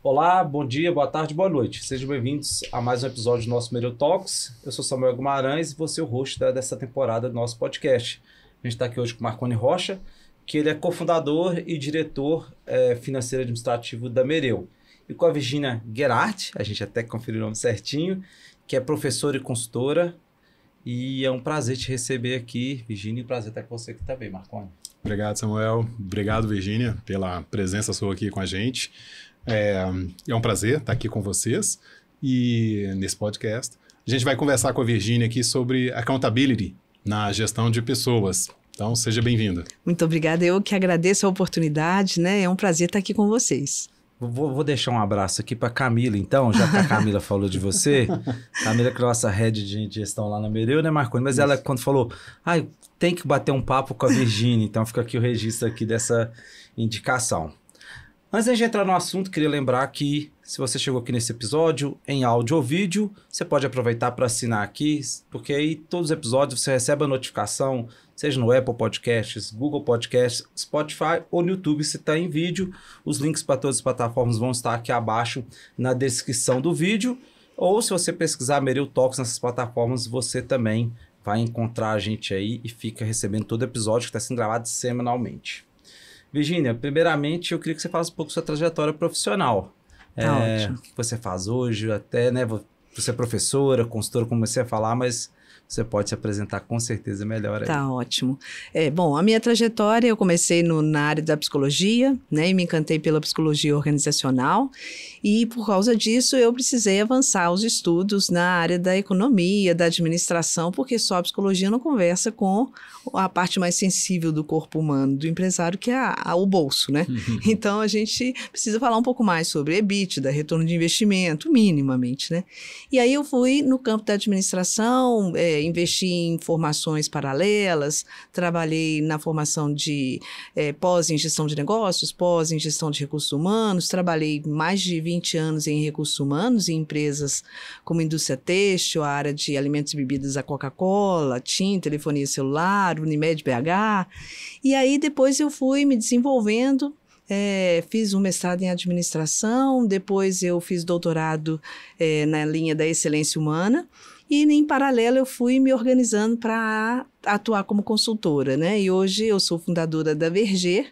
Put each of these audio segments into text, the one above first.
Olá, bom dia, boa tarde, boa noite. Sejam bem-vindos a mais um episódio do nosso Mereu Talks. Eu sou Samuel Guimarães e vou ser o host dessa temporada do nosso podcast. A gente está aqui hoje com o Marconi Rocha, que ele é cofundador e diretor financeiro administrativo da Mereu. E com a Virginia Gerhardt, a gente até conferiu o nome certinho, que é professora e consultora. E é um prazer te receber aqui, Virginia, e um prazer estar com você aqui também, Marconi. Obrigado, Samuel. Obrigado, Virginia, pela presença sua aqui com a gente. É um prazer estar aqui com vocês e nesse podcast. A gente vai conversar com a Virginia aqui sobre accountability na gestão de pessoas. Então, seja bem-vinda. Muito obrigada. Eu que agradeço a oportunidade, né? É um prazer estar aqui com vocês. Vou deixar um abraço aqui para Camila, então, já que a Camila falou de você. Camila que é nossa head de gestão lá na Mereu, né, Marconi? Mas ela, quando falou, tem que bater um papo com a Virginia, então fica aqui o registro aqui dessa indicação. Antes de entrar no assunto, queria lembrar que se você chegou aqui nesse episódio, em áudio ou vídeo, você pode aproveitar para assinar aqui, porque aí todos os episódios você recebe a notificação, seja no Apple Podcasts, Google Podcasts, Spotify ou no YouTube se está em vídeo. Os links para todas as plataformas vão estar aqui abaixo na descrição do vídeo. Ou se você pesquisar Mereu Talks nessas plataformas, você também vai encontrar a gente aí e fica recebendo todo episódio que está sendo gravado semanalmente. Virginia, primeiramente eu queria que você falasse um pouco da sua trajetória profissional. Ótimo. O que você faz hoje, até, né? Você é professora, consultora, como comecei a falar, mas você pode se apresentar com certeza melhor aí. Tá ótimo. Bom, a minha trajetória, eu comecei na área da psicologia, né? E me encantei pela psicologia organizacional. E por causa disso, eu precisei avançar os estudos na área da economia, da administração, porque só a psicologia não conversa com a parte mais sensível do corpo humano, do empresário, que é o bolso, né? Então, a gente precisa falar um pouco mais sobre EBITDA, retorno de investimento, minimamente, né? E aí, eu fui no campo da administração, investi em formações paralelas, trabalhei na formação de pós em gestão de negócios, pós em gestão de recursos humanos, trabalhei mais de 20 anos em recursos humanos, em empresas como indústria têxtil, a área de alimentos e bebidas da Coca-Cola, TIM, telefonia celular, Unimed BH, e aí depois eu fui me desenvolvendo. Fiz um mestrado em administração, depois eu fiz doutorado na linha da excelência humana, e em paralelo eu fui me organizando para atuar como consultora, né? E hoje eu sou fundadora da Verger,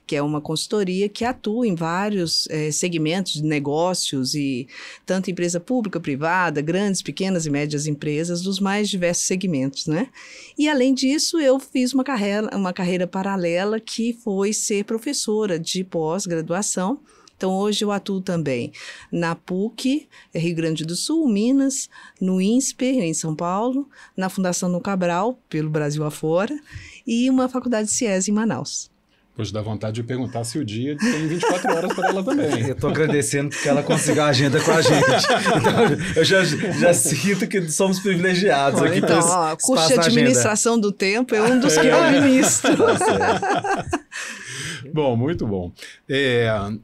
que é uma consultoria que atua em vários segmentos de negócios, e tanto empresa pública, privada, grandes, pequenas e médias empresas, dos mais diversos segmentos, né? E além disso, eu fiz uma carreira paralela que foi ser professora de pós-graduação. Então, hoje eu atuo também na PUC, Rio Grande do Sul, Minas, no INSPER, em São Paulo, na Fundação No Cabral, pelo Brasil afora, e uma faculdade de CIES em Manaus. Hoje dá vontade de perguntar se o dia tem 24 horas para ela também. Eu estou agradecendo porque ela conseguiu a agenda com a gente. Então, eu já sinto que somos privilegiados aqui. Então, curso de administração do tempo é um dos que eu ministro. Bom, muito bom.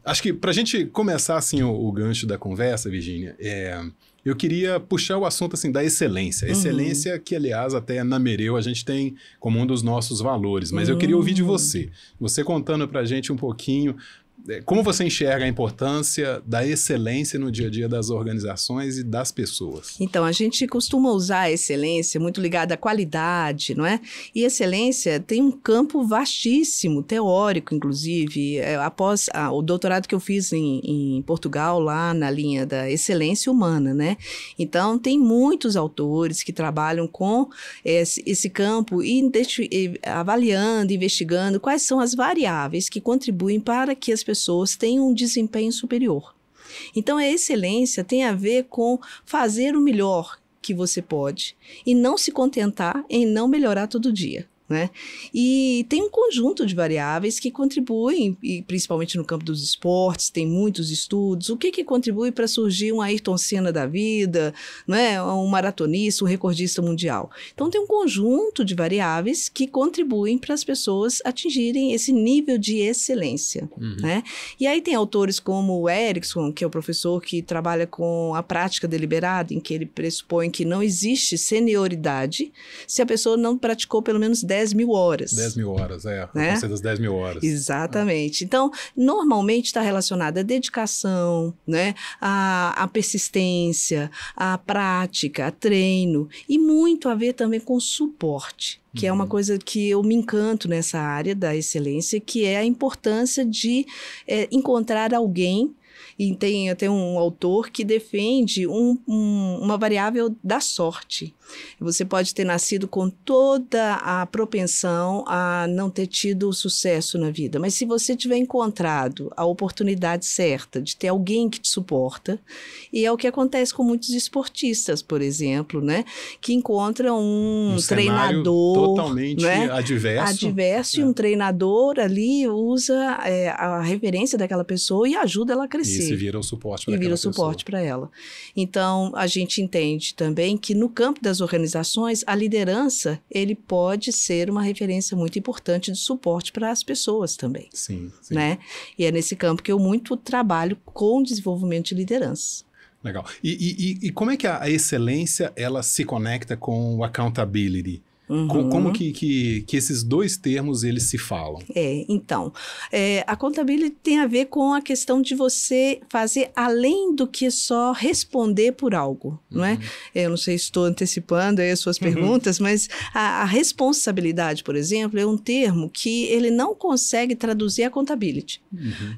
Acho que para a gente começar assim, o gancho da conversa, Virginia, eu queria puxar o assunto assim, da excelência. Excelência que, aliás, até na Mereu a gente tem como um dos nossos valores. Mas eu queria ouvir de você. Você contando para a gente um pouquinho como você enxerga a importância da excelência no dia a dia das organizações e das pessoas? Então, a gente costuma usar a excelência muito ligada à qualidade, não é? E excelência tem um campo vastíssimo, teórico, inclusive. Após o doutorado que eu fiz em Portugal, lá na linha da excelência humana, né? Então, tem muitos autores que trabalham com esse campo e avaliando, investigando quais são as variáveis que contribuem para que as pessoas tenham um desempenho superior. Então, a excelência tem a ver com fazer o melhor que você pode e não se contentar em não melhorar todo dia, né? E tem um conjunto de variáveis que contribuem, e principalmente no campo dos esportes, tem muitos estudos. O que contribui para surgir um Ayrton Senna da vida, né? Um maratonista, um recordista mundial? Então, tem um conjunto de variáveis que contribuem para as pessoas atingirem esse nível de excelência, né? E aí tem autores como o Erickson, que é o professor que trabalha com a prática deliberada, em que ele pressupõe que não existe senioridade se a pessoa não praticou pelo menos 10 10.000 horas. 10.000 horas, Né? O conceito das 10.000 horas. Exatamente. Então, normalmente está relacionada à dedicação, né? À persistência, à prática, a treino e muito a ver também com suporte, que é uma coisa que eu me encanto nessa área da excelência, que é a importância de encontrar alguém. E tem até um autor que defende uma variável da sorte. Você pode ter nascido com toda a propensão a não ter tido sucesso na vida, mas se você tiver encontrado a oportunidade certa de ter alguém que te suporta, e é o que acontece com muitos esportistas, por exemplo, né, que encontram um treinador totalmente, né, adverso, e um treinador ali usa a referência daquela pessoa e ajuda ela a crescer. E se vira o suporte para aquela pessoa. E vira o suporte para ela. Então, a gente entende também que no campo das organizações, a liderança, ele pode ser uma referência muito importante de suporte para as pessoas também. Sim. Né? E é nesse campo que eu muito trabalho com desenvolvimento de liderança. Legal. E como é que a excelência, ela se conecta com o accountability? Como que esses dois termos, eles se falam? Então, a accountability tem a ver com a questão de você fazer além do que só responder por algo, não é? Eu não sei se estou antecipando aí as suas perguntas, mas a responsabilidade, por exemplo, é um termo que ele não consegue traduzir a accountability.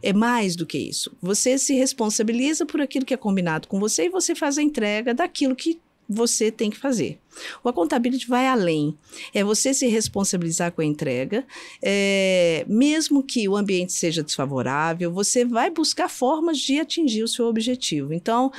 É mais do que isso. Você se responsabiliza por aquilo que é combinado com você e você faz a entrega daquilo que você tem que fazer. O accountability vai além. É você se responsabilizar com a entrega, mesmo que o ambiente seja desfavorável, você vai buscar formas de atingir o seu objetivo. Então,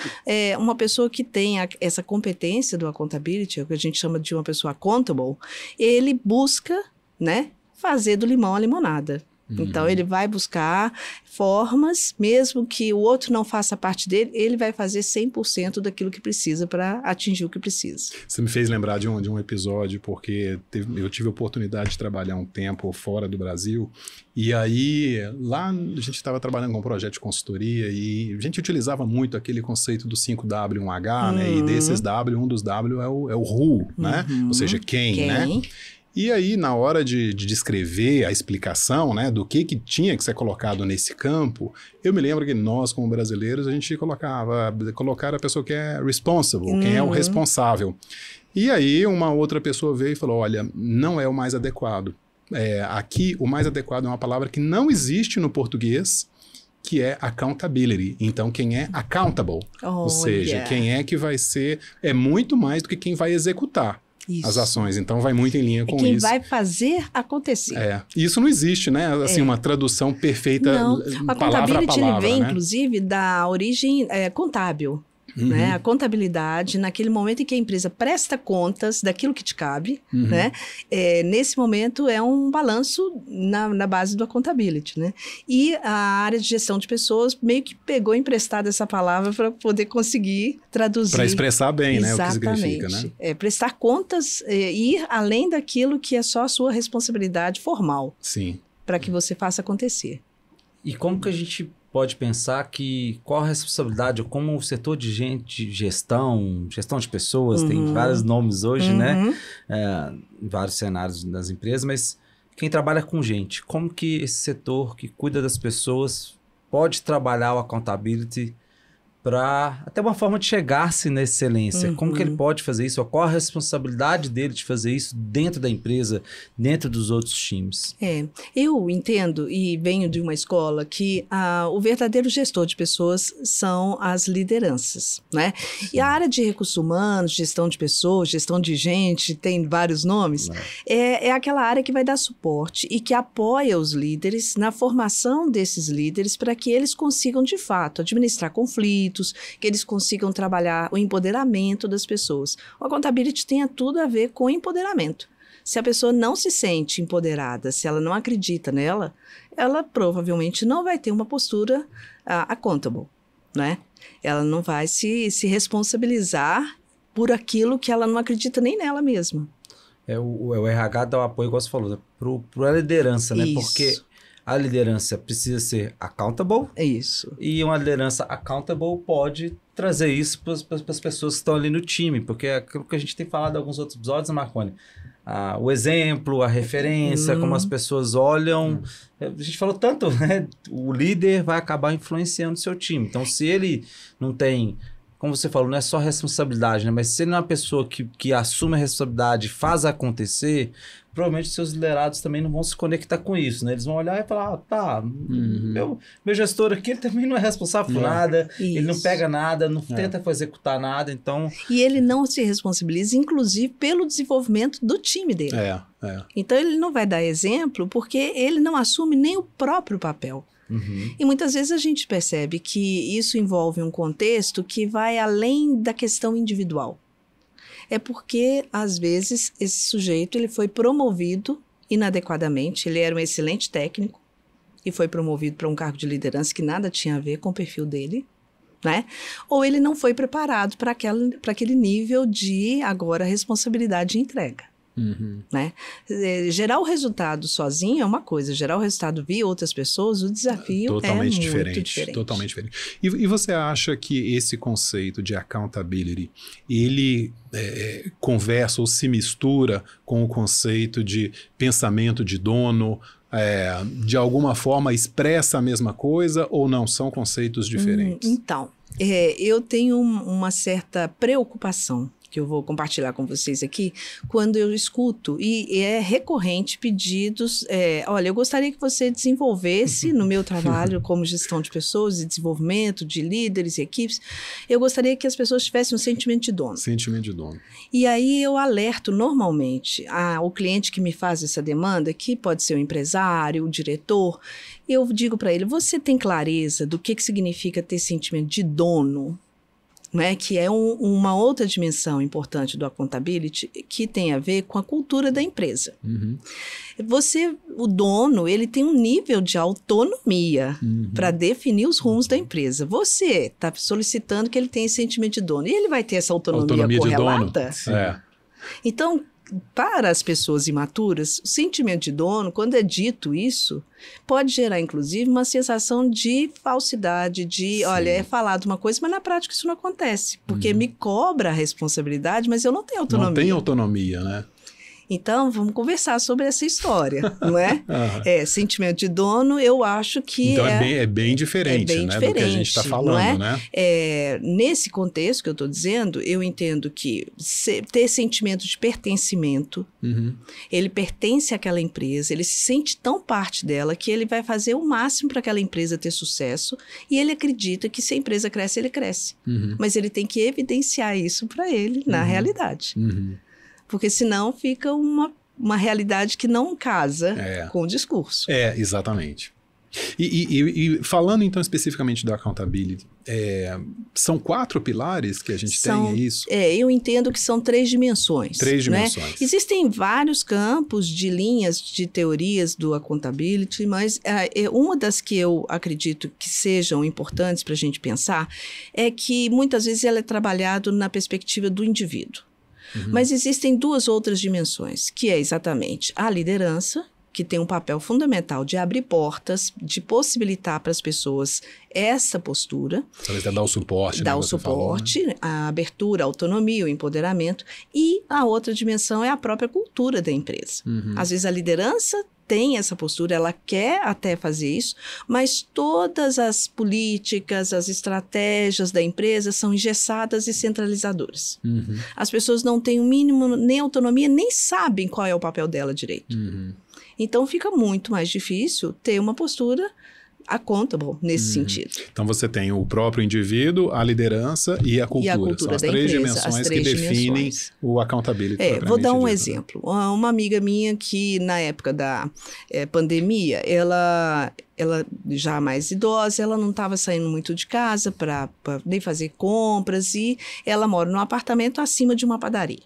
uma pessoa que tem essa competência do accountability, o que a gente chama de uma pessoa accountable, ele busca, né, fazer do limão a limonada. Então, ele vai buscar formas, mesmo que o outro não faça parte dele, ele vai fazer 100% daquilo que precisa para atingir o que precisa. Você me fez lembrar de um episódio, porque eu tive a oportunidade de trabalhar um tempo fora do Brasil, e aí lá a gente estava trabalhando com um projeto de consultoria e a gente utilizava muito aquele conceito do 5W, 1H, né? E desses W, um dos W é o who, né? Ou seja, quem, né? E aí, na hora de descrever a explicação, né, do que tinha que ser colocado nesse campo, eu me lembro que nós, como brasileiros, a gente colocar a pessoa que é responsible, quem é o responsável. E aí, uma outra pessoa veio e falou, olha, não é o mais adequado. Aqui, o mais adequado é uma palavra que não existe no português, que é accountability. Então, quem é accountable, ou seja, quem é que vai ser, é muito mais do que quem vai executar. Isso. As ações, então vai muito em linha com isso. Quem vai fazer acontecer. Isso não existe, né? Assim, uma tradução perfeita, não. A accountability ele vem, né, inclusive, da origem contábil. Né? A contabilidade, naquele momento em que a empresa presta contas daquilo que te cabe, né? Nesse momento é um balanço na base do accountability, né? E a área de gestão de pessoas meio que pegou emprestada essa palavra para poder conseguir traduzir. Para expressar bem, né, o que significa, né? Prestar contas, ir além daquilo que é só a sua responsabilidade formal. Sim. Para que você faça acontecer. E como que a gente pode pensar qual a responsabilidade, ou como o setor de gestão de pessoas, tem vários nomes hoje, né? Em vários cenários das empresas, mas quem trabalha com gente, como que esse setor que cuida das pessoas pode trabalhar o accountability para até uma forma de chegar-se na excelência? Como que ele pode fazer isso? Ou qual a responsabilidade dele de fazer isso dentro da empresa, dentro dos outros times? Eu entendo e venho de uma escola que o verdadeiro gestor de pessoas são as lideranças, né? Sim. E a área de recursos humanos, gestão de pessoas, gestão de gente, tem vários nomes, é aquela área que vai dar suporte e que apoia os líderes na formação desses líderes para que eles consigam, de fato, administrar conflitos, que eles consigam trabalhar o empoderamento das pessoas. O accountability tem tudo a ver com empoderamento. Se a pessoa não se sente empoderada, se ela não acredita nela, ela provavelmente não vai ter uma postura accountable, né? Ela não vai se responsabilizar por aquilo que ela não acredita nem nela mesma. O RH dá o apoio, igual você falou, para a liderança, né? Isso. Porque a liderança precisa ser accountable. Isso. E uma liderança accountable pode trazer isso para as pessoas que estão ali no time. Porque é aquilo que a gente tem falado em alguns outros episódios, Marconi. o exemplo, a referência, como as pessoas olham. A gente falou tanto, né? O líder vai acabar influenciando o seu time. Então, se ele não tem, como você falou, não é só responsabilidade, né? Mas se ele não é uma pessoa que assume a responsabilidade e faz acontecer, provavelmente seus liderados também não vão se conectar com isso, né? Eles vão olhar e falar, meu gestor aqui, ele também não é responsável por nada, ele não pega nada, não tenta executar nada, então... E ele não se responsabiliza, inclusive, pelo desenvolvimento do time dele. Então, ele não vai dar exemplo porque ele não assume nem o próprio papel. E muitas vezes a gente percebe que isso envolve um contexto que vai além da questão individual. É porque, às vezes, esse sujeito ele foi promovido inadequadamente, ele era um excelente técnico e foi promovido para um cargo de liderança que nada tinha a ver com o perfil dele, né? Ou ele não foi preparado para aquele nível de, agora, responsabilidade e entrega. Né? Gerar o resultado sozinho é uma coisa, gerar o resultado via outras pessoas, o desafio totalmente é muito diferente. Totalmente diferente. E você acha que esse conceito de accountability, ele conversa ou se mistura com o conceito de pensamento de dono, de alguma forma expressa a mesma coisa ou não? São conceitos diferentes? Então, eu tenho uma certa preocupação que eu vou compartilhar com vocês aqui, quando eu escuto, e é recorrente pedidos, olha, eu gostaria que você desenvolvesse no meu trabalho como gestão de pessoas e desenvolvimento de líderes e equipes, eu gostaria que as pessoas tivessem um sentimento de dono. Sentimento de dono. E aí eu alerto normalmente o cliente que me faz essa demanda, que pode ser o empresário, o diretor, eu digo para ele, você tem clareza do que significa ter sentimento de dono? Né, que é uma outra dimensão importante do accountability que tem a ver com a cultura da empresa. O dono, ele tem um nível de autonomia para definir os rumos da empresa. Você está solicitando que ele tenha esse sentimento de dono. E ele vai ter essa autonomia correlata? De dono? Então, para as pessoas imaturas, o sentimento de dono, quando é dito isso, pode gerar, inclusive, uma sensação de falsidade, olha, é falado uma coisa, mas na prática isso não acontece, porque me cobra a responsabilidade, mas eu não tenho autonomia. Não tem autonomia, né? Então, vamos conversar sobre essa história, não é? Sentimento de dono, eu acho que então é bem diferente, né, do que a gente está falando, né? Nesse contexto que eu estou dizendo, eu entendo que ter sentimento de pertencimento, ele pertence àquela empresa, ele se sente tão parte dela que ele vai fazer o máximo para aquela empresa ter sucesso e ele acredita que se a empresa cresce, ele cresce. Mas ele tem que evidenciar isso para ele na realidade. Porque senão fica uma realidade que não casa com o discurso. Exatamente. E falando então especificamente da accountability, são 4 pilares que a gente tem, é isso? Eu entendo que são 3 dimensões. 3 dimensões. Né? Existem vários campos de linhas de teorias do accountability, mas uma das que eu acredito que sejam importantes para a gente pensar é que muitas vezes ela é trabalhada na perspectiva do indivíduo. Mas existem 2 outras dimensões, que é exatamente a liderança, que tem um papel fundamental de abrir portas, de possibilitar para as pessoas essa postura. Talvez dar o suporte. Dar o suporte, falou, né? A abertura, a autonomia, o empoderamento. E a outra dimensão é a própria cultura da empresa. Às vezes a liderança tem essa postura, ela quer até fazer isso, mas todas as políticas, as estratégias da empresa são engessadas e centralizadoras. As pessoas não têm o mínimo nem autonomia, nem sabem qual é o papel dela direito. Então fica muito mais difícil ter uma postura accountable nesse sentido. Então você tem o próprio indivíduo, a liderança e a cultura. São as 3 dimensões que definem o accountability. Vou dar um exemplo. Uma amiga minha que na época da pandemia, ela já mais idosa, ela não estava saindo muito de casa para nem fazer compras e ela mora num apartamento acima de uma padaria.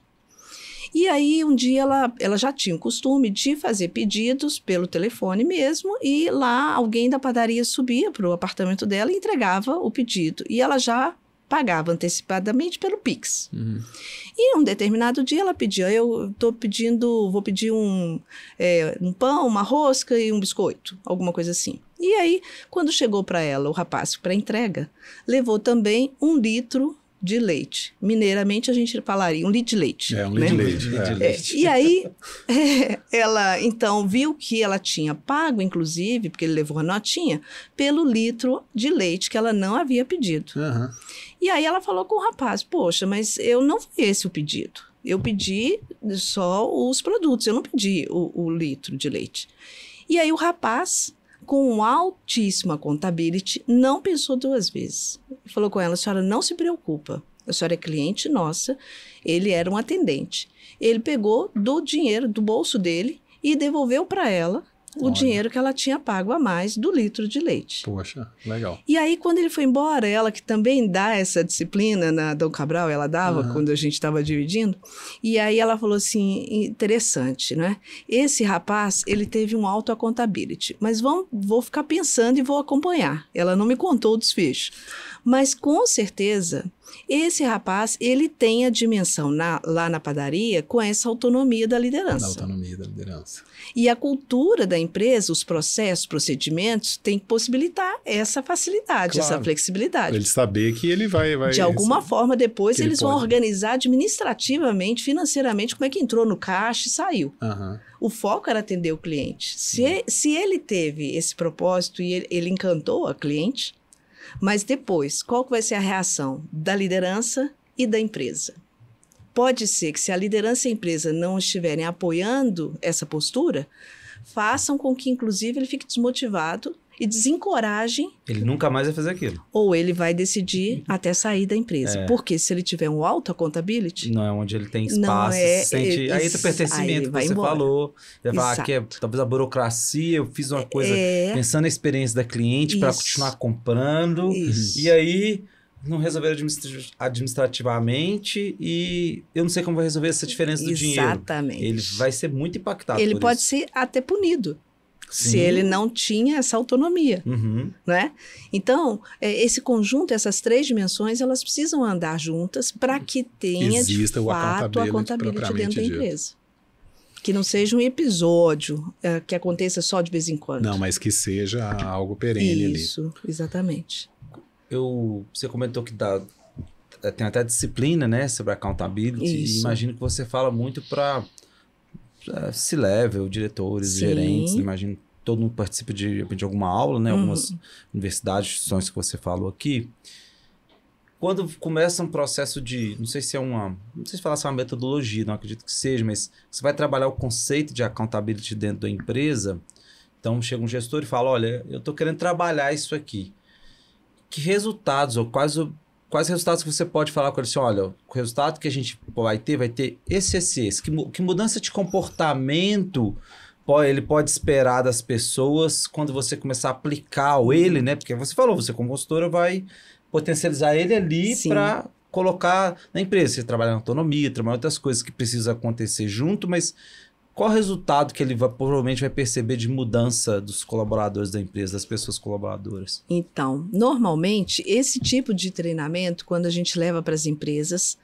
E aí, um dia, ela já tinha o costume de fazer pedidos pelo telefone mesmo, e lá alguém da padaria subia para o apartamento dela e entregava o pedido. E ela já pagava antecipadamente pelo Pix. E um determinado dia ela pedia, vou pedir um pão, uma rosca e um biscoito, alguma coisa assim. E aí, quando chegou para ela o rapaz para entrega, levou também 1 litro de leite. Mineiramente, a gente falaria um litro de leite. Um né? litro de leite. E aí, ela, então, viu que ela tinha pago, inclusive, porque ele levou a notinha, pelo litro de leite que ela não havia pedido. Uhum. E aí ela falou com o rapaz, poxa, mas eu não foi esse o pedido. Eu pedi só os produtos, eu não pedi o litro de leite. E aí o rapaz, com altíssima contability, não pensou duas vezes. Falou com ela, a senhora não se preocupa, a senhora é cliente nossa, ele era um atendente. Ele pegou do dinheiro, do bolso dele, e devolveu para ela o dinheiro que ela tinha pago a mais do litro de leite. Poxa, legal. E aí, quando ele foi embora, ela que também dá essa disciplina na Dom Cabral, ela dava quando a gente estava dividindo, e aí ela falou assim, interessante, né? Esse rapaz, ele teve um alto accountability, mas vou ficar pensando e vou acompanhar. Ela não me contou o desfecho. Mas, com certeza, esse rapaz, ele tem a dimensão lá na padaria com essa autonomia da liderança. Da autonomia da liderança. E a cultura da empresa, os processos, procedimentos, tem que possibilitar essa facilidade, essa flexibilidade. Para ele saber que ele vai de alguma forma, depois eles vão pode. organizar administrativamente, financeiramente, como é que entrou no caixa e saiu. Uhum. O foco era atender o cliente. Se ele teve esse propósito e ele encantou a cliente, mas depois, qual que vai ser a reação da liderança e da empresa? Pode ser que se a liderança e a empresa não estiverem apoiando essa postura, façam com que, inclusive, ele fique desmotivado e desencorajem. Ele nunca mais vai fazer aquilo. Ou ele vai decidir até sair da empresa. Porque se ele tiver um alto accountability... Não é onde ele tem espaço, se sente... Aí entra o pertencimento que você falou. Ele vai falar que é talvez a burocracia, eu fiz uma coisa pensando na experiência da cliente para continuar comprando. Isso. E aí... não resolver administrativamente e eu não sei como vai resolver essa diferença do dinheiro. Exatamente. Ele vai ser muito impactado Ele por pode isso. ser até punido. Sim. Se ele não tinha essa autonomia, né? Então, esse conjunto, essas três dimensões, elas precisam andar juntas para que tenha, exista de fato, a accountability dentro da empresa. Que não seja um episódio que aconteça só de vez em quando. Não, mas que seja algo perene ali. Isso, exatamente. Você comentou que tem até disciplina, né, sobre accountability. E imagino que você fala muito para C-level, diretores, gerentes. Imagino que todo mundo participa de alguma aula, né, algumas universidades, instituições que você falou aqui. Quando começa um processo de, não sei se falar se é uma metodologia, não acredito que seja, mas você vai trabalhar o conceito de accountability dentro da empresa. Então chega um gestor e fala, olha, eu estou querendo trabalhar isso aqui. Que resultados, ou quais resultados que você pode falar com ele assim, olha, o resultado que a gente vai ter esse. Que mudança de comportamento ele pode esperar das pessoas quando você começar a aplicar ele, né? Porque você falou, você como consultora vai potencializar ele ali para colocar na empresa. Você trabalha na autonomia, trabalha em outras coisas que precisam acontecer junto, mas qual o resultado que ele provavelmente vai perceber de mudança dos colaboradores da empresa, das pessoas colaboradoras? Então, normalmente, esse tipo de treinamento, quando a gente leva para as empresas,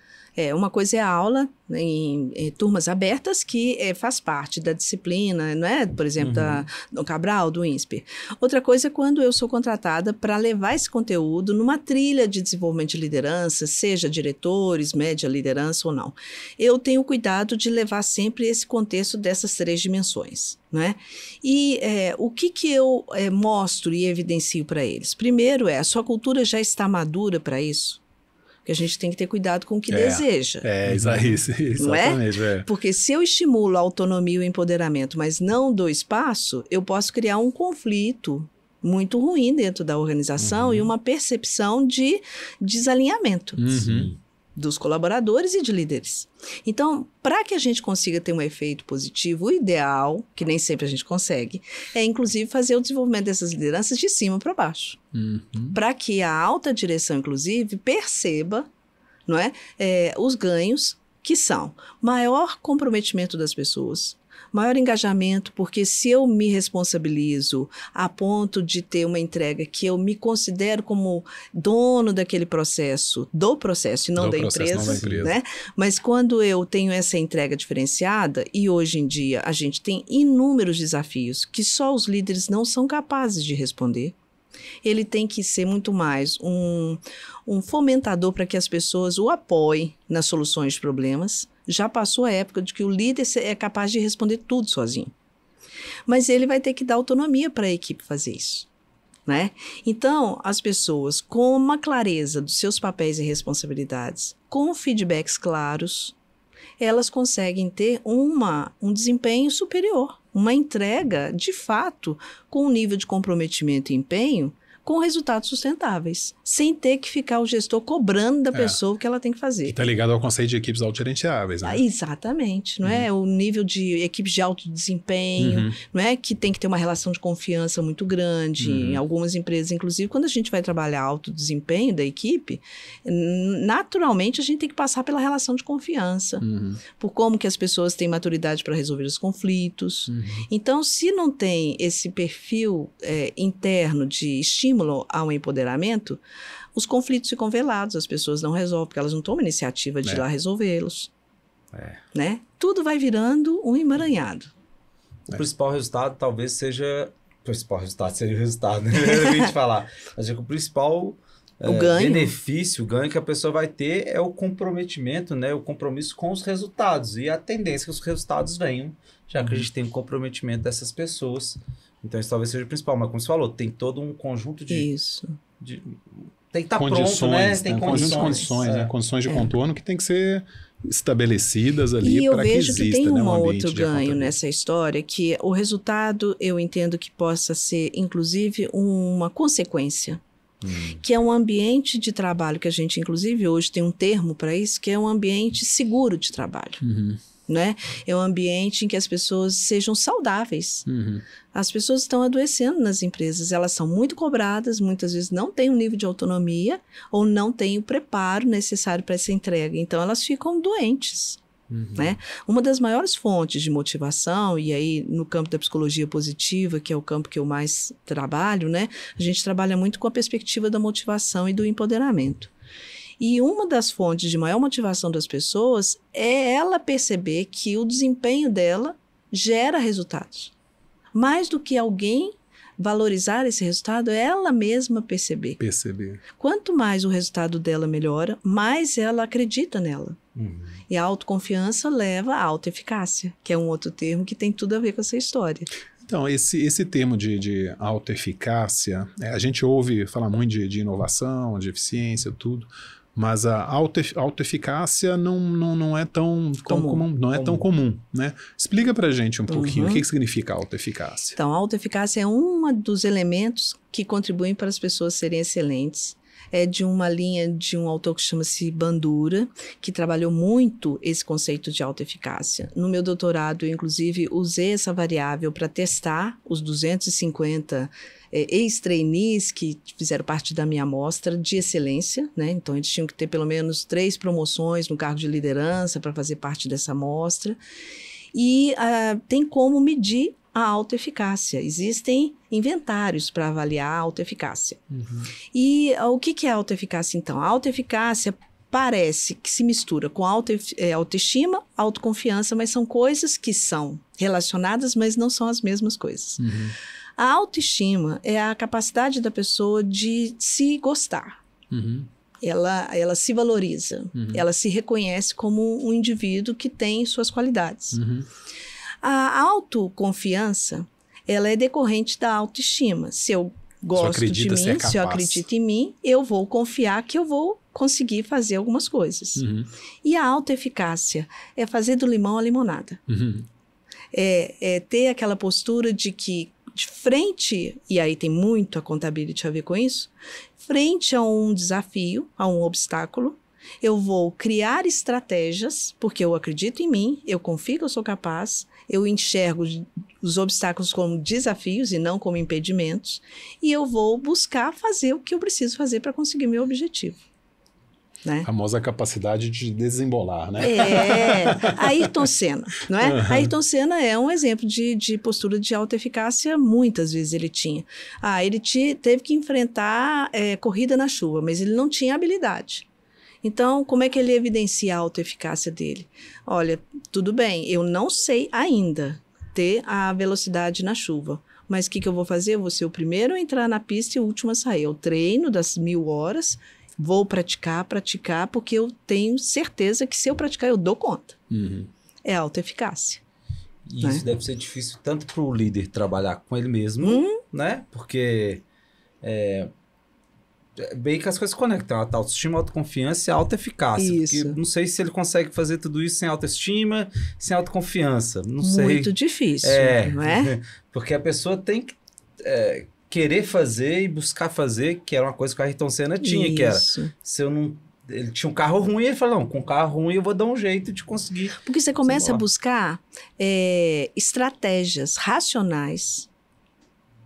uma coisa é a aula, né, em turmas abertas, que faz parte da disciplina, não é? Por exemplo, do Cabral, do INSPER. Outra coisa é quando eu sou contratada para levar esse conteúdo numa trilha de desenvolvimento de liderança, seja diretores, média liderança ou não. Eu tenho cuidado de levar sempre esse contexto dessas três dimensões, né? E o que eu mostro e evidencio para eles? Primeiro a sua cultura já está madura para isso? Porque a gente tem que ter cuidado com o que deseja. Exatamente. Não é? Porque se eu estimulo a autonomia e o empoderamento, mas não dou espaço, eu posso criar um conflito muito ruim dentro da organização e uma percepção de desalinhamento dos colaboradores e de líderes. Então, para que a gente consiga ter um efeito positivo, o ideal, que nem sempre a gente consegue, é inclusive fazer o desenvolvimento dessas lideranças de cima para baixo. Para que a alta direção, inclusive, perceba, não é, os ganhos que são maior comprometimento das pessoas, maior engajamento, porque se eu me responsabilizo a ponto de ter uma entrega que eu me considero como dono daquele processo, do processo e não da empresa, né? Mas quando eu tenho essa entrega diferenciada, e hoje em dia a gente tem inúmeros desafios que só os líderes não são capazes de responder, Ele tem que ser muito mais um fomentador para que as pessoas o apoiem nas soluções de problemas. Já passou a época de que o líder é capaz de responder tudo sozinho. Mas ele vai ter que dar autonomia para a equipe fazer isso, né? Então, as pessoas com uma clareza dos seus papéis e responsabilidades, com feedbacks claros, elas conseguem ter um desempenho superior, uma entrega, de fato, com um nível de comprometimento e empenho, com resultados sustentáveis, sem ter que ficar o gestor cobrando da pessoa o que ela tem que fazer. Está ligado ao conceito de equipes autogerenciáveis, né? Exatamente, não é? O nível de equipes de alto desempenho, não é? Que tem que ter uma relação de confiança muito grande. Em algumas empresas, inclusive, quando a gente vai trabalhar alto desempenho da equipe, naturalmente a gente tem que passar pela relação de confiança, por como que as pessoas têm maturidade para resolver os conflitos. Então, se não tem esse perfil interno de estímulo ao empoderamento, os conflitos ficam velados, as pessoas não resolvem, porque elas não tomam iniciativa de ir lá resolvê-los. Né? Tudo vai virando um emaranhado. O principal resultado talvez seja... O principal resultado seria o resultado, né? Eu ia te falar. Mas o principal benefício, o ganho que a pessoa vai ter é o comprometimento, né? O compromisso com os resultados. E a tendência é que os resultados venham, já que a gente tem um comprometimento dessas pessoas. Então, isso talvez seja o principal. Mas, como você falou, tem todo um conjunto de... Isso. Tem que estar condições, pronto, né? Tem um conjunto de condições, né? Condições de contorno que tem que ser estabelecidas ali para que exista, E eu vejo que tem um ambiente outro ganho nessa história, que o resultado, eu entendo que possa ser, inclusive, uma consequência. Que é um ambiente de trabalho que a gente, inclusive, hoje tem um termo para isso, que é um ambiente seguro de trabalho. Né? É um ambiente em que as pessoas sejam saudáveis. As pessoas estão adoecendo nas empresas, elas são muito cobradas, muitas vezes não têm um nível de autonomia ou não têm o preparo necessário para essa entrega, então elas ficam doentes. Né? Uma das maiores fontes de motivação, e aí no campo da psicologia positiva, que é o campo que eu mais trabalho, né? A gente trabalha muito com a perspectiva da motivação e do empoderamento. E uma das fontes de maior motivação das pessoas é ela perceber que o desempenho dela gera resultados. Mais do que alguém valorizar esse resultado, é ela mesma perceber. Quanto mais o resultado dela melhora, mais ela acredita nela. E a autoconfiança leva à autoeficácia, que é um outro termo que tem tudo a ver com essa história. Então, esse termo de autoeficácia, a gente ouve falar muito de inovação, de eficiência, tudo, mas a autoeficácia não é tão comum, não é tão comum, né? Explica pra gente um pouquinho o que significa autoeficácia. Então, a autoeficácia é um dos elementos que contribuem para as pessoas serem excelentes. É de uma linha de um autor que chama-se Bandura, que trabalhou muito esse conceito de autoeficácia. No meu doutorado, eu, inclusive, usei essa variável para testar os 250 ex-trainees que fizeram parte da minha amostra de excelência, né? Então, eles tinham que ter pelo menos 3 promoções no cargo de liderança para fazer parte dessa amostra. E tem como medir a autoeficácia. Existem inventários para avaliar a autoeficácia. E o que é a autoeficácia, então? A autoeficácia parece que se mistura com autoestima, autoconfiança, mas são coisas que são relacionadas, mas não são as mesmas coisas. A autoestima é a capacidade da pessoa de se gostar. Ela se valoriza, ela se reconhece como um indivíduo que tem suas qualidades. A autoconfiança, ela é decorrente da autoestima. Se eu gosto de mim, se eu acredito em mim, eu vou confiar que eu vou conseguir fazer algumas coisas. E a autoeficácia é fazer do limão a limonada. É ter aquela postura de que, de frente, e aí tem muito a contabilidade a ver com isso, frente a um desafio, a um obstáculo, eu vou criar estratégias, porque eu acredito em mim, eu confio que eu sou capaz, eu enxergo os obstáculos como desafios e não como impedimentos, e eu vou buscar fazer o que eu preciso fazer para conseguir meu objetivo. Né? A famosa capacidade de desembolar, né? Ayrton Senna, não é? Ayrton Senna é um exemplo de postura de autoeficácia, muitas vezes ele tinha. Ele teve que enfrentar corrida na chuva, mas ele não tinha habilidade. Então, como é que ele evidencia a autoeficácia dele? Olha, tudo bem, eu não sei ainda ter a velocidade na chuva. Mas o que eu vou fazer? Eu vou ser o primeiro a entrar na pista e o último a sair. Eu treino das 1000 horas, vou praticar, porque eu tenho certeza que se eu praticar, eu dou conta. É autoeficácia. E isso deve ser difícil tanto para o líder trabalhar com ele mesmo, né? Porque bem que as coisas conectam, a autoestima, autoconfiança e a autoeficácia. Isso. Porque não sei se ele consegue fazer tudo isso sem autoestima, sem autoconfiança. Não sei. Muito difícil, não é? Porque a pessoa tem que querer fazer e buscar fazer, que era uma coisa que o Ayrton Senna tinha, que era, se eu não... Ele tinha um carro ruim, ele falou, não, com carro ruim eu vou dar um jeito de conseguir. Porque você começa a buscar estratégias racionais,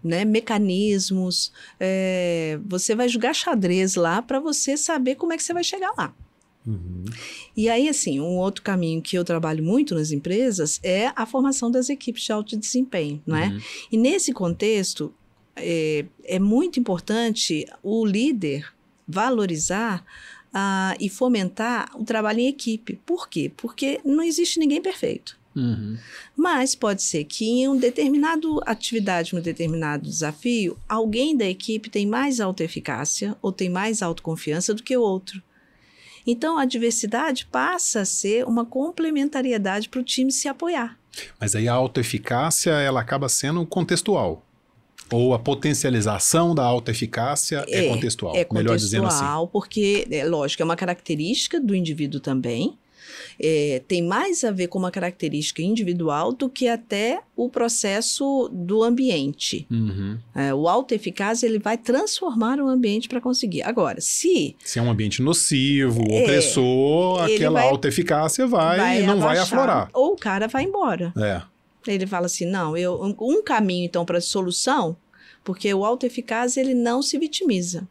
né, mecanismos, você vai jogar xadrez lá para você saber como é que você vai chegar lá. E aí, assim, um outro caminho que eu trabalho muito nas empresas é a formação das equipes de alto desempenho, né? E nesse contexto, é muito importante o líder valorizar e fomentar o trabalho em equipe. Por quê? Porque não existe ninguém perfeito. Mas pode ser que em uma determinada atividade, um determinado desafio, alguém da equipe tem mais autoeficácia ou tem mais autoconfiança do que o outro. Então, a diversidade passa a ser uma complementariedade para o time se apoiar. Mas aí a autoeficácia, ela acaba sendo contextual. Ou a potencialização da autoeficácia é contextual. É contextual, melhor dizendo assim. Porque, lógico, é uma característica do indivíduo também. Tem mais a ver com uma característica individual do que até o processo do ambiente. O autoeficaz, ele vai transformar o ambiente para conseguir. Agora, se é um ambiente nocivo, opressor, aquela autoeficácia não vai aflorar. Ou o cara vai embora. Ele fala assim, não, um caminho então para a solução, porque o autoeficaz, ele não se vitimiza.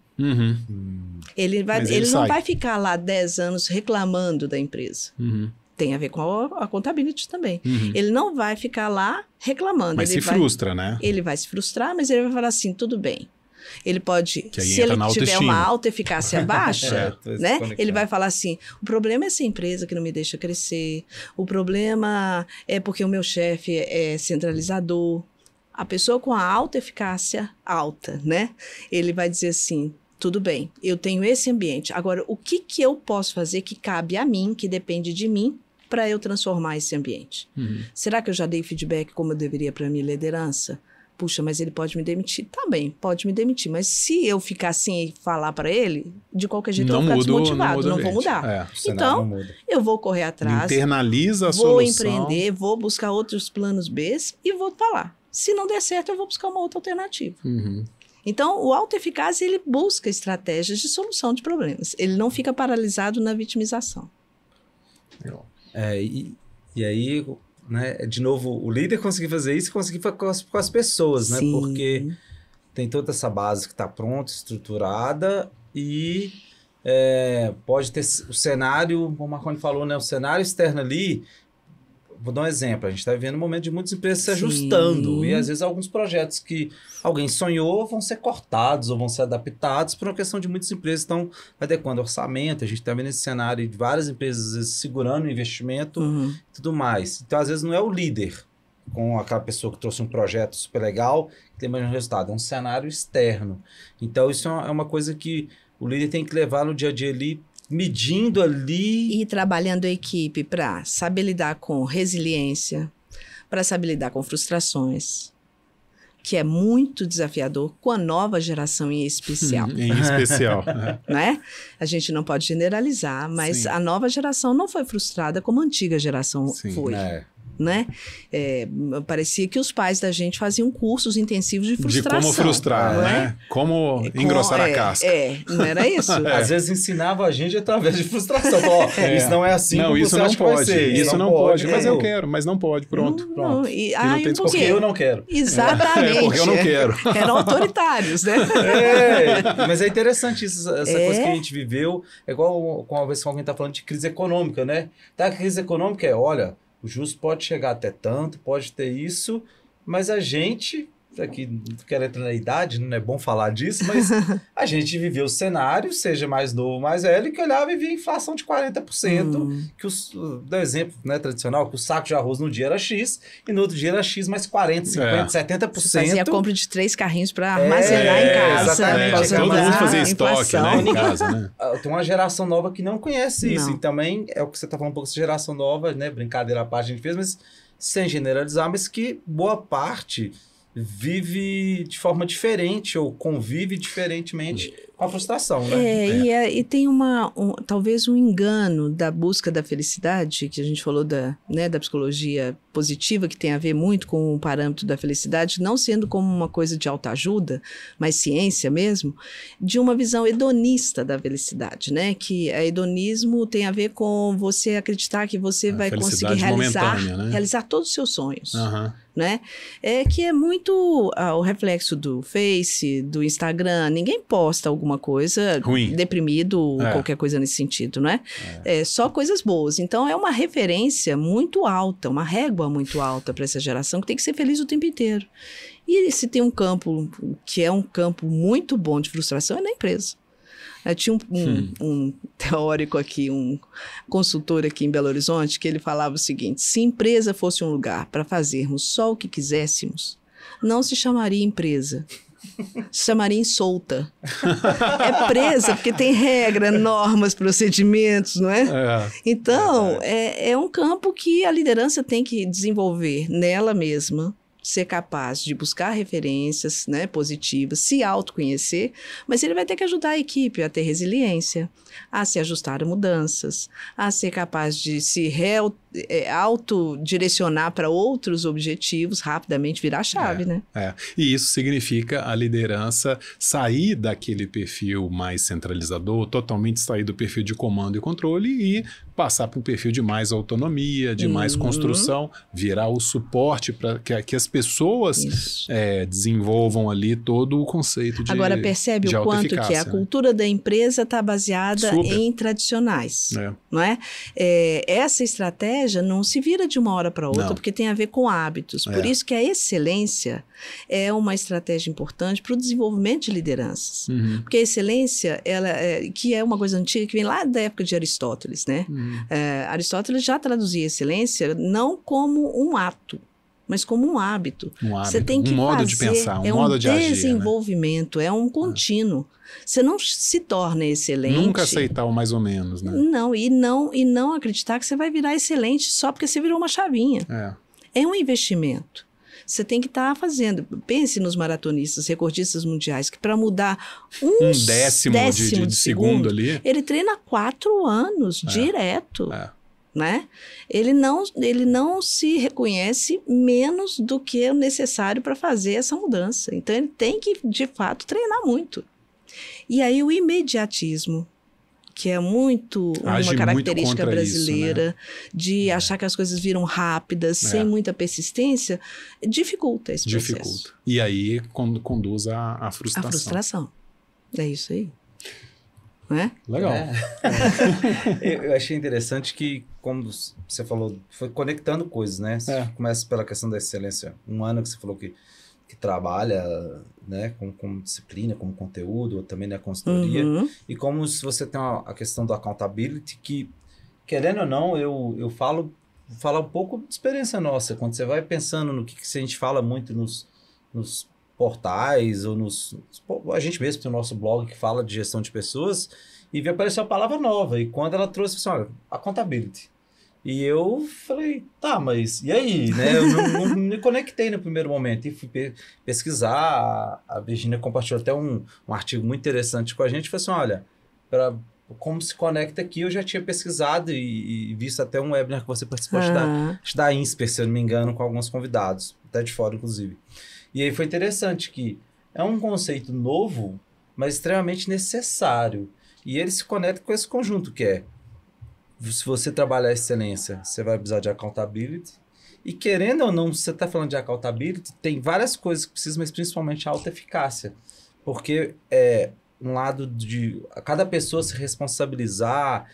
Ele não vai ficar lá 10 anos reclamando da empresa. Tem a ver com a contabilidade também. Ele não vai ficar lá reclamando. Mas se frustra, né? Ele vai se frustrar, mas ele vai falar assim, tudo bem. Ele pode, se ele tiver uma autoeficácia baixa, né? Ele vai falar assim, o problema é essa empresa que não me deixa crescer, o problema é porque o meu chefe é centralizador. A pessoa com a autoeficácia alta, né? Ele vai dizer assim, tudo bem, eu tenho esse ambiente. Agora, o que eu posso fazer que cabe a mim, que depende de mim, para eu transformar esse ambiente? Será que eu já dei feedback como eu deveria para a minha liderança? Puxa, mas ele pode me demitir. Tá bem, pode me demitir. Mas se eu ficar assim e falar para ele, de qualquer jeito eu vou ficar desmotivado, não vou mudar. Então, eu vou correr atrás. Internaliza a solução. Vou empreender, vou buscar outros planos B e vou falar. Se não der certo, eu vou buscar uma outra alternativa. Então, o autoeficaz, ele busca estratégias de solução de problemas. Ele não fica paralisado na vitimização. E aí... Né? De novo, o líder conseguir fazer isso e conseguir fazer com as pessoas, né? Porque tem toda essa base que está pronta, estruturada e pode ter o cenário, como o Marconi falou, né? O cenário externo ali, vou dar um exemplo, a gente está vivendo um momento de muitas empresas se ajustando e às vezes alguns projetos que alguém sonhou vão ser cortados ou vão ser adaptados por uma questão de muitas empresas estão adequando orçamento, a gente está vendo esse cenário de várias empresas às vezes, segurando o investimento e tudo mais. Então, às vezes, não é o líder com aquela pessoa que trouxe um projeto super legal que tem mais um resultado, é um cenário externo. Então, isso é uma coisa que o líder tem que levar no dia a dia ali, medindo ali. E trabalhando a equipe para saber lidar com resiliência, para saber lidar com frustrações, que é muito desafiador com a nova geração em especial. Em especial. Né? A gente não pode generalizar, mas a nova geração não foi frustrada como a antiga geração foi. Né? Parecia que os pais da gente faziam cursos intensivos de frustração. De como frustrar, né? Como engrossar a casca. Não era isso? Às vezes ensinava a gente através de frustração. Isso não é assim, não, isso não pode. Isso não pode, mas eu quero, mas não pode, pronto. Não. Porque eu não quero. Exatamente. Porque eu não quero. Eram autoritários, né? Mas é interessante isso, essa coisa que a gente viveu. É igual uma vez que alguém está falando de crise econômica, né? A crise econômica olha, o juros pode chegar até tanto, pode ter isso, mas a gente aqui, não quero entrar na idade, não é bom falar disso, mas a gente viveu o cenário, seja mais novo, mais velho, que olhava e via inflação de 40%, que dá exemplo, né, tradicional, que o saco de arroz no dia era X, e no outro dia era X mais 40%, 50%, 70%. Você fazia a compra de 3 carrinhos para armazenar em casa. Exatamente. Todo mundo fazia estoque, né, em casa, né? Tem uma geração nova que não conhece isso, Não. e também é o que você está falando um pouco, essa geração nova, né, brincadeira à parte a gente fez, mas sem generalizar, mas que boa parte vive de forma diferente ou convive diferentemente com a frustração, né? E tem talvez um engano da busca da felicidade, que a gente falou da psicologia positiva, que tem a ver muito com o parâmetro da felicidade, não sendo como uma coisa de autoajuda, mas ciência mesmo, de uma visão hedonista da felicidade, né? Que o hedonismo tem a ver com você acreditar que você vai conseguir realizar todos os seus sonhos. Né? Que é muito o reflexo do Face, do Instagram. Ninguém posta alguma coisa ruim, deprimido ou qualquer coisa nesse sentido, né? Só coisas boas. Então é uma referência muito alta, uma régua muito alta para essa geração que tem que ser feliz o tempo inteiro. E se tem um campo que é um campo muito bom de frustração, é na empresa. Tinha um teórico aqui, um consultor aqui em Belo Horizonte, que ele falava o seguinte: se empresa fosse um lugar para fazermos só o que quiséssemos, não se chamaria empresa, se chamaria insolta. É presa porque tem regra, normas, procedimentos, não é? Então, é um campo que a liderança tem que desenvolver nela mesma, ser capaz de buscar referências, né, positivas, se autoconhecer, mas ele vai ter que ajudar a equipe a ter resiliência, a se ajustar a mudanças, a ser capaz de se autodirecionar para outros objetivos, rapidamente virar a chave, né? E isso significa a liderança sair daquele perfil mais centralizador, totalmente sair do perfil de comando e controle e passar para um perfil de mais autonomia, de mais construção, virar o suporte para que as pessoas desenvolvam ali todo o conceito de Agora percebe o quanto que a cultura da empresa está baseada em tradicionais, não é? Essa estratégia não se vira de uma hora para outra, porque tem a ver com hábitos. Por isso que a excelência é uma estratégia importante para o desenvolvimento de lideranças. Porque a excelência, que é uma coisa antiga, que vem lá da época de Aristóteles, né? Aristóteles já traduzia excelência não como um ato, mas como um hábito. Você tem que modo de pensar, modo de agir. É um desenvolvimento, é um contínuo. Você não se torna excelente. Nunca aceitar o mais ou menos, né? E não acreditar que você vai virar excelente só porque você virou uma chavinha. É um investimento. Você tem que estar fazendo. Pense nos maratonistas, recordistas mundiais, que para mudar um décimo de segundo ali, ele treina 4 anos direto. Né? Ele não se reconhece menos do que o necessário para fazer essa mudança. Então, ele tem que, de fato, treinar muito. E aí, o imediatismo, que é muito uma característica brasileira, isso, né? De achar que as coisas viram rápidas, sem muita persistência, dificulta esse processo. Dificulta. E aí, conduz à frustração. A frustração. É isso aí. Né? Legal. Eu achei interessante que, como você falou, foi conectando coisas, né? Você começa pela questão da excelência. Um ano que você falou que trabalha, né, com disciplina, como conteúdo, ou também na consultoria. E como se você tem a questão do accountability, que, querendo ou não, eu falo um pouco de experiência nossa. Quando você vai pensando no que a gente fala muito nos portais, ou a gente mesmo tem o nosso blog que fala de gestão de pessoas, e veio aparecer uma palavra nova, e quando ela trouxe, assim, olha, accountability. E eu falei, tá, mas e aí? Né? Eu não me conectei no primeiro momento, e fui pesquisar, a Virginia compartilhou até um artigo muito interessante com a gente, e falou assim, olha, como se conecta aqui, eu já tinha pesquisado e visto até um webinar que você participou da INSPER, se eu não me engano, com alguns convidados, até de fora, inclusive. E aí foi interessante que é um conceito novo, mas extremamente necessário. E ele se conecta com esse conjunto que é, se você trabalhar a excelência, você vai precisar de accountability. E querendo ou não, você está falando de accountability, tem várias coisas que precisam, mas principalmente a alta eficácia. Porque é um lado de cada pessoa se responsabilizar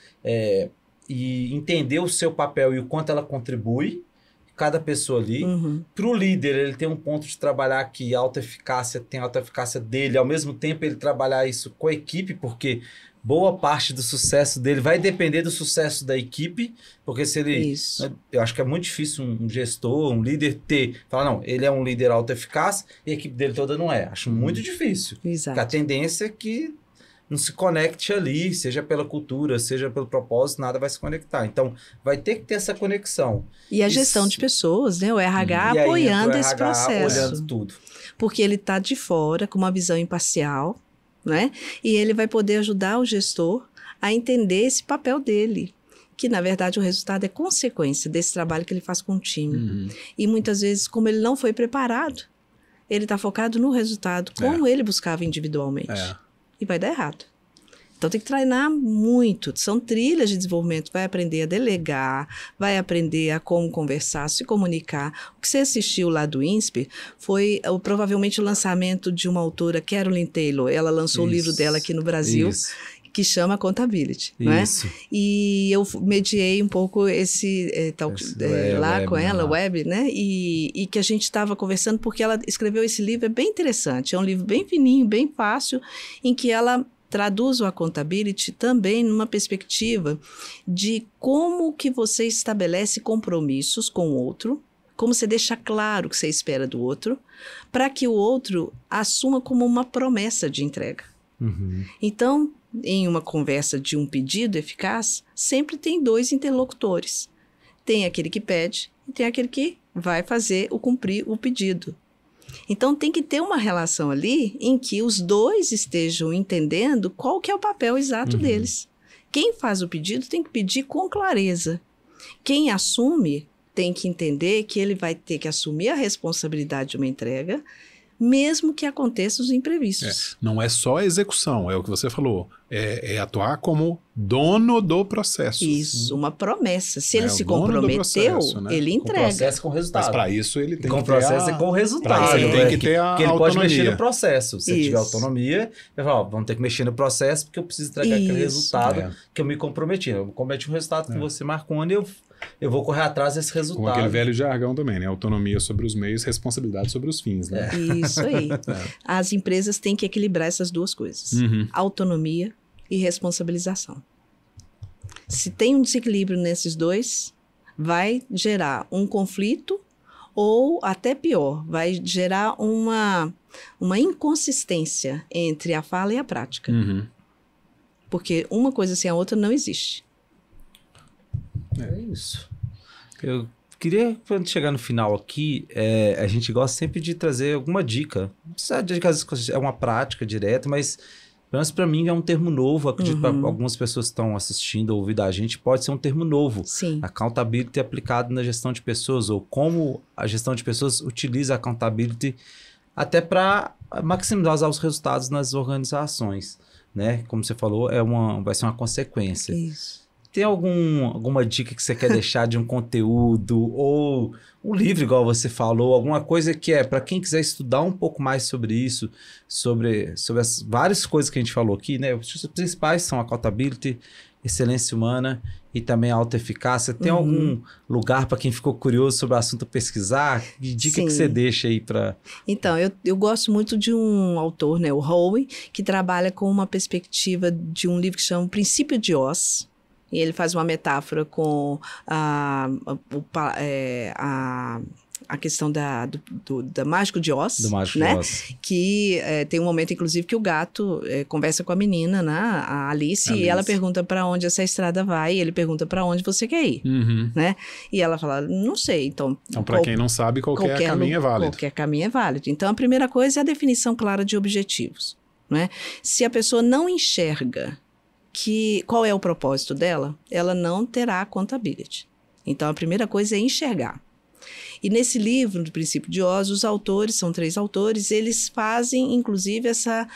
e entender o seu papel e o quanto ela contribui. cada pessoa ali. Para o líder, ele tem um ponto de trabalhar que alta eficácia, tem alta eficácia dele, ao mesmo tempo ele trabalhar isso com a equipe, porque boa parte do sucesso dele vai depender do sucesso da equipe, porque se ele... Isso. Eu acho que é muito difícil um gestor, um líder falar, não, ele é um líder alta eficaz e a equipe dele toda não é. Acho muito difícil. Exato. Porque a tendência é que não se conecte ali, seja pela cultura, seja pelo propósito, nada vai se conectar. Então, vai ter que ter essa conexão. E a gestão de pessoas, né? O RH E aí apoiando entra o esse RH processo. olhando tudo. Porque ele está de fora, com uma visão imparcial, né? E ele vai poder ajudar o gestor a entender esse papel dele. Que, na verdade, o resultado é consequência desse trabalho que ele faz com o time. E muitas vezes, como ele não foi preparado, ele está focado no resultado, como ele buscava individualmente. E vai dar errado. Então tem que treinar muito. São trilhas de desenvolvimento. Vai aprender a delegar, vai aprender a como conversar, se comunicar. O que você assistiu lá do INSPER foi provavelmente o lançamento de uma autora, Carolyn Taylor. Ela lançou o livro dela aqui no Brasil, que chama Accountability. Né? E eu mediei um pouco lá com ela, web, né? E que a gente estava conversando porque ela escreveu esse livro, é bem interessante. É um livro bem fininho, bem fácil, em que ela traduz o accountability também numa perspectiva de como que você estabelece compromissos com o outro, como você deixa claro o que você espera do outro, para que o outro assuma como uma promessa de entrega. Então, em uma conversa de um pedido eficaz, sempre tem dois interlocutores. Tem aquele que pede e tem aquele que vai cumprir o pedido. Então, tem que ter uma relação ali em que os dois estejam entendendo qual que é o papel exato deles. Quem faz o pedido tem que pedir com clareza. Quem assume tem que entender que ele vai ter que assumir a responsabilidade de uma entrega, mesmo que aconteçam os imprevistos. Não é só a execução, é o que você falou. É atuar como dono do processo. Isso, uma promessa. Se ele se o dono do comprometeu, processo, né? ele Com entrega. processo com resultado. Mas para isso ele tem com que ter processo e com resultado. Pra isso ele tem que ter a Porque ele pode autonomia. mexer no processo. Se Isso. tiver autonomia, ele fala, vamos ter que mexer no processo porque eu preciso entregar aquele resultado que eu me comprometi. Eu me comprometi um resultado que você marcou, onde eu vou correr atrás desse resultado. Com aquele velho jargão também, né? Autonomia sobre os meios, responsabilidade sobre os fins, né? Isso aí. As empresas têm que equilibrar essas duas coisas. Autonomia e responsabilização. Se tem um desequilíbrio nesses dois, vai gerar um conflito ou, até pior, vai gerar uma inconsistência entre a fala e a prática. Porque uma coisa sem a outra não existe. É isso. Eu queria, quando chegar no final aqui, a gente gosta sempre de trazer alguma dica. Não precisa de que às vezes é uma prática direta, mas pelo menos para mim é um termo novo. Acredito que para algumas pessoas que estão assistindo ou ouvindo a gente, pode ser um termo novo. Sim. Accountability aplicado na gestão de pessoas, ou como a gestão de pessoas utiliza a accountability até para maximizar os resultados nas organizações, né? Como você falou, vai ser uma consequência. Isso. Tem alguma dica que você quer deixar de um conteúdo ou um livro, igual você falou, alguma coisa que para quem quiser estudar um pouco mais sobre isso, sobre as várias coisas que a gente falou aqui, né? Os principais são accountability, excelência humana e também a alta eficácia. Tem algum lugar para quem ficou curioso sobre o assunto pesquisar? Que dica que você deixa aí para... Então, eu gosto muito de um autor, né, o Howe, que trabalha com uma perspectiva de um livro que chama O Princípio de Oz. E ele faz uma metáfora com a questão da Mágico de Oz. Do Mágico né? de Oz. Que tem um momento, inclusive, que o gato conversa com a menina, né? A Alice, e ela pergunta para onde essa estrada vai, e ele pergunta para onde você quer ir. Né? E ela fala, não sei. Então para quem não sabe, qualquer caminho é válido. Qualquer caminho é válido. Então, a primeira coisa é a definição clara de objetivos. Né? Se a pessoa não enxerga qual é o propósito dela, ela não terá accountability. Então, a primeira coisa é enxergar. E nesse livro, do Princípio de Oz, os autores, são 3 autores, eles fazem, inclusive, essa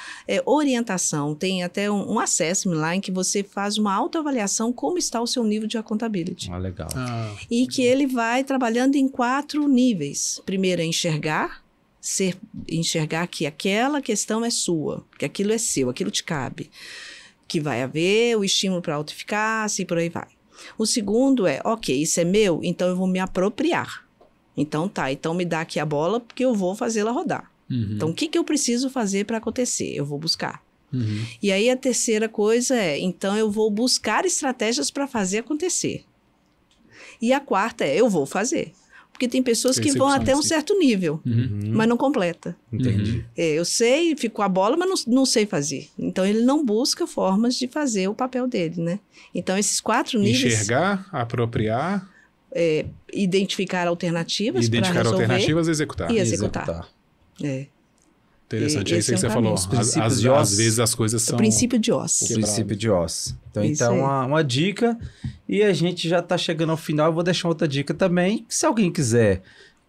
orientação. Tem até um assessment lá em que você faz uma autoavaliação como está o seu nível de accountability. Legal. E que ele vai trabalhando em 4 níveis. Primeiro é enxergar que aquela questão é sua, que aquilo é seu, aquilo te cabe. Que vai haver o estímulo para autoeficácia e por aí vai. O segundo é, ok, isso é meu, então eu vou me apropriar. Então tá, então me dá aqui a bola porque eu vou fazê-la rodar. Então o que eu preciso fazer para acontecer? Eu vou buscar. E aí a terceira coisa então eu vou buscar estratégias para fazer acontecer. E a quarta eu vou fazer. Porque tem pessoas que vão até um certo nível, mas não completa. Entendi. Eu sei, fico com a bola, mas não sei fazer. Então, ele não busca formas de fazer o papel dele, né? Então, esses 4 níveis... Enxergar, apropriar... identificar alternativas para resolver. Identificar alternativas e executar. E executar. Interessante, é isso que você caminho. falou. Às vezes as coisas são... O princípio de Oz. O princípio de Oz. Então, Isso uma dica. E a gente já está chegando ao final. Eu vou deixar outra dica também. Se alguém quiser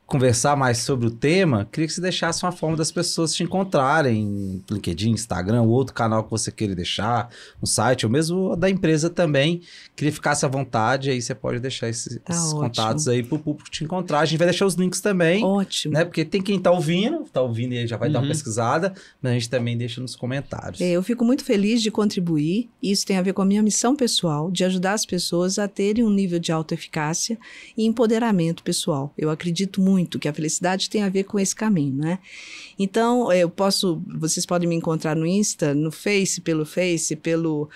conversar mais sobre o tema, queria que você deixasse uma forma das pessoas te encontrarem, LinkedIn, Instagram, ou outro canal que você queira deixar, um site, ou mesmo da empresa também. Queria ficar à vontade, aí você pode deixar esses contatos aí para o público te encontrar. A gente vai deixar os links também. Ótimo. Né? Porque tem quem está ouvindo e aí já vai dar uma pesquisada, mas a gente também deixa nos comentários. Eu fico muito feliz de contribuir. Isso tem a ver com a minha missão pessoal, de ajudar as pessoas a terem um nível de autoeficácia e empoderamento pessoal. Eu acredito muito que a felicidade tem a ver com esse caminho, né? Então, vocês podem me encontrar no Insta, no pelo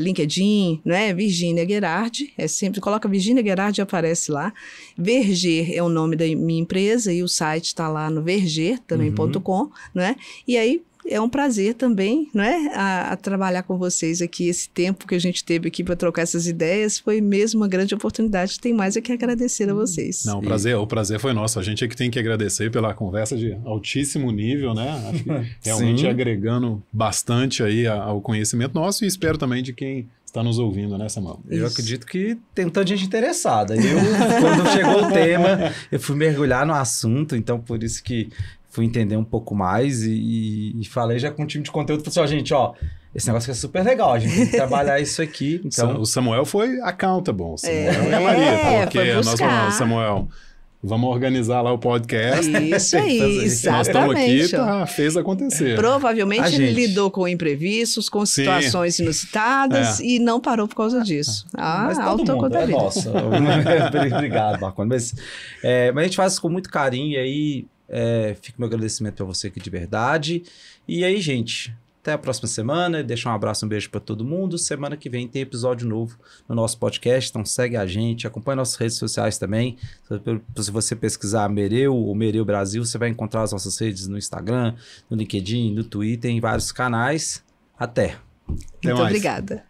LinkedIn, né? Virginia Gherardi, sempre coloca Virginia Gherardi e aparece lá. Verger é o nome da minha empresa e o site está lá no verger.com, né? E aí, é um prazer também, não é? A trabalhar com vocês aqui. Esse tempo que a gente teve aqui para trocar essas ideias foi mesmo uma grande oportunidade. Tem mais a que agradecer a vocês. Não, o prazer foi nosso. A gente é que tem que agradecer pela conversa de altíssimo nível, né? Acho que realmente agregando bastante aí ao conhecimento nosso e espero também de quem está nos ouvindo, né, Samuel? Eu acredito que tem um tanto de gente interessada. Quando chegou o tema, eu fui mergulhar no assunto, então por isso que fui entender um pouco mais e falei já com o time de conteúdo, falei assim, gente, esse negócio aqui é super legal, a gente tem que trabalhar isso aqui. Então... O Samuel foi accountable, o Samuel e a Maria, porque nós vamos, Samuel, vamos organizar lá o podcast. Isso aí, exatamente. Nós estamos aqui, fez acontecer. Provavelmente ele lidou com imprevistos, com situações inusitadas e não parou por causa disso. Mas todo mundo é nosso. Obrigado, Marconi. Mas a gente faz isso com muito carinho e aí fica meu agradecimento para você aqui de verdade. E aí, gente, até a próxima semana. Deixa um abraço, um beijo para todo mundo. Semana que vem tem episódio novo no nosso podcast, então segue a gente, acompanha nossas redes sociais também. Se você pesquisar Mereu ou Mereu Brasil, você vai encontrar as nossas redes no Instagram, no LinkedIn, no Twitter, em vários canais. Até. Muito obrigada.